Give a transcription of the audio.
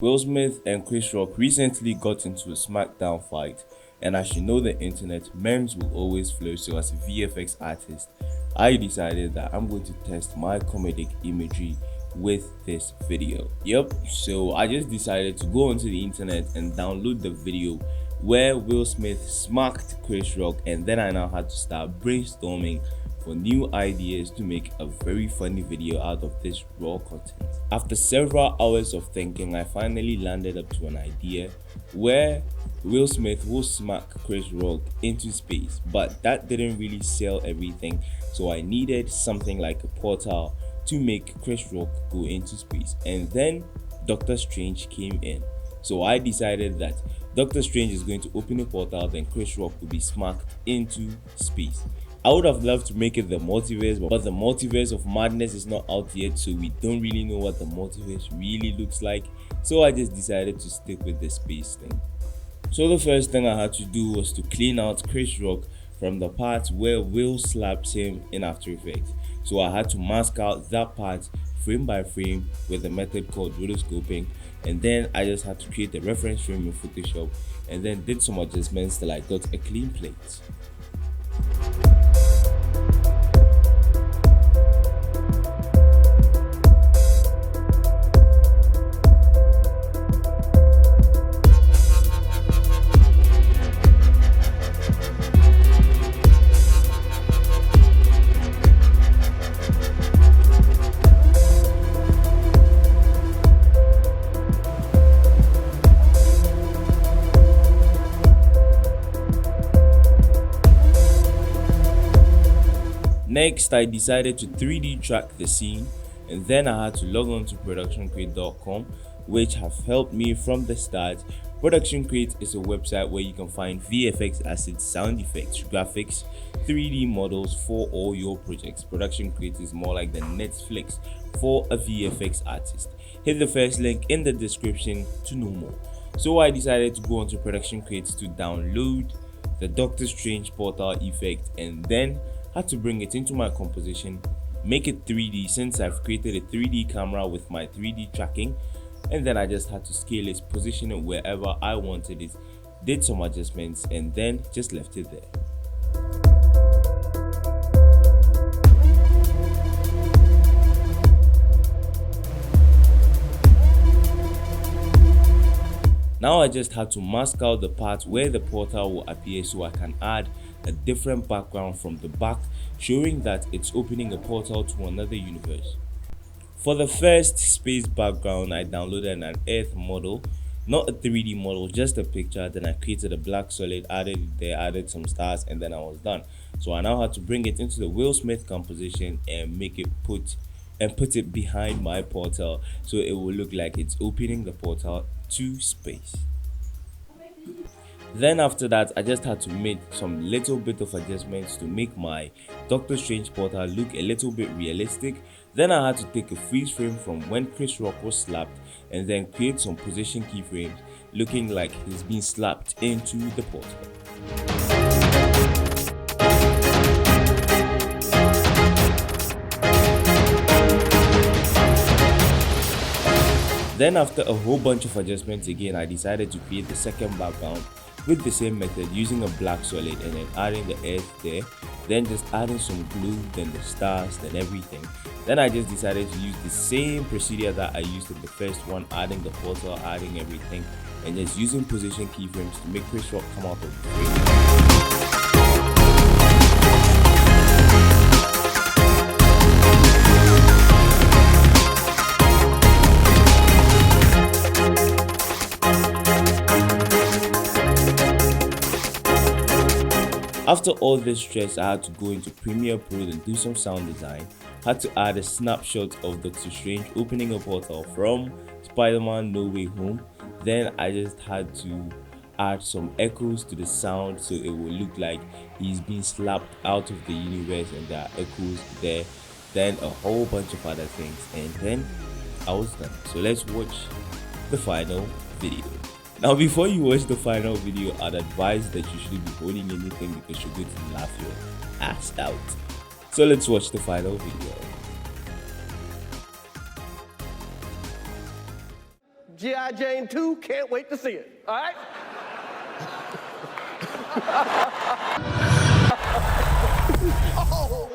Will Smith and Chris Rock recently got into a SmackDown fight, and as you know the internet, memes will always flow, so as a VFX artist, I decided that I'm going to test my comedic imagery with this video. So I just decided to go onto the internet and download the video where Will Smith smacked Chris Rock, and then I now had to start brainstorming for new ideas to make a very funny video out of this raw content. After several hours of thinking, I finally landed up to an idea where Will Smith will smack Chris Rock into space, but that didn't really sell everything, so I needed something like a portal to make Chris Rock go into space. And then Doctor Strange came in, so I decided that Doctor Strange is going to open a portal, then Chris Rock will be smacked into space. I would have loved to make it the multiverse, but the multiverse of madness is not out yet, so we don't really know what the multiverse really looks like, so I just decided to stick with the space thing. So the first thing I had to do was to clean out Chris Rock from the part where Will slaps him in After Effects. So I had to mask out that part frame by frame with a method called rotoscoping, and then I just had to create a reference frame in Photoshop and then did some adjustments till I got a clean plate. Next, I decided to 3D track the scene, and then I had to log on to productioncrate.com, which have helped me from the start. Production Crate is a website where you can find VFX assets, sound effects, graphics, 3D models for all your projects. Production Crate is more like the Netflix for a VFX artist. Hit the first link in the description to know more. So I decided to go onto Production Crate to download the Doctor Strange portal effect, and then had to bring it into my composition, make it 3D since I've created a 3D camera with my 3D tracking, and then I just had to scale it, position it wherever I wanted it, did some adjustments, and then just left it there. Now I just had to mask out the part where the portal will appear so I can add a different background from the back, showing that it's opening a portal to another universe. For the first space background, I downloaded an Earth model, not a 3D model, just a picture. Then I created a black solid, added it there, added some stars, and then I was done. So I now had to bring it into the Will Smith composition and make it put it behind my portal, so it will look like it's opening the portal to space. Then after that, I just had to make some little bit of adjustments to make my Doctor Strange portal look a little bit realistic. Then I had to take a freeze frame from when Chris Rock was slapped and then create some position keyframes looking like he's being slapped into the portal. Then after a whole bunch of adjustments again, I decided to create the second background with the same method, using a black solid and then adding the earth there, then just adding some glue, then the stars, then everything. Then I just decided to use the same procedure that I used in the first one, adding the portal, adding everything, and just using position keyframes to make Chris Rock come out of the frame. After all this stress, I had to go into Premiere Pro and do some sound design. Had to add a snapshot of Doctor Strange opening a portal from Spider-Man No Way Home. Then I just had to add some echoes to the sound so it will look like he's being slapped out of the universe and there are echoes there. Then a whole bunch of other things, and then I was done. So let's watch the final video. Now before you watch the final video, I'd advise that you shouldn't be holding anything because you're going to laugh your ass out. So let's watch the final video. G.I. Jane 2, can't wait to see it. All right? Oh,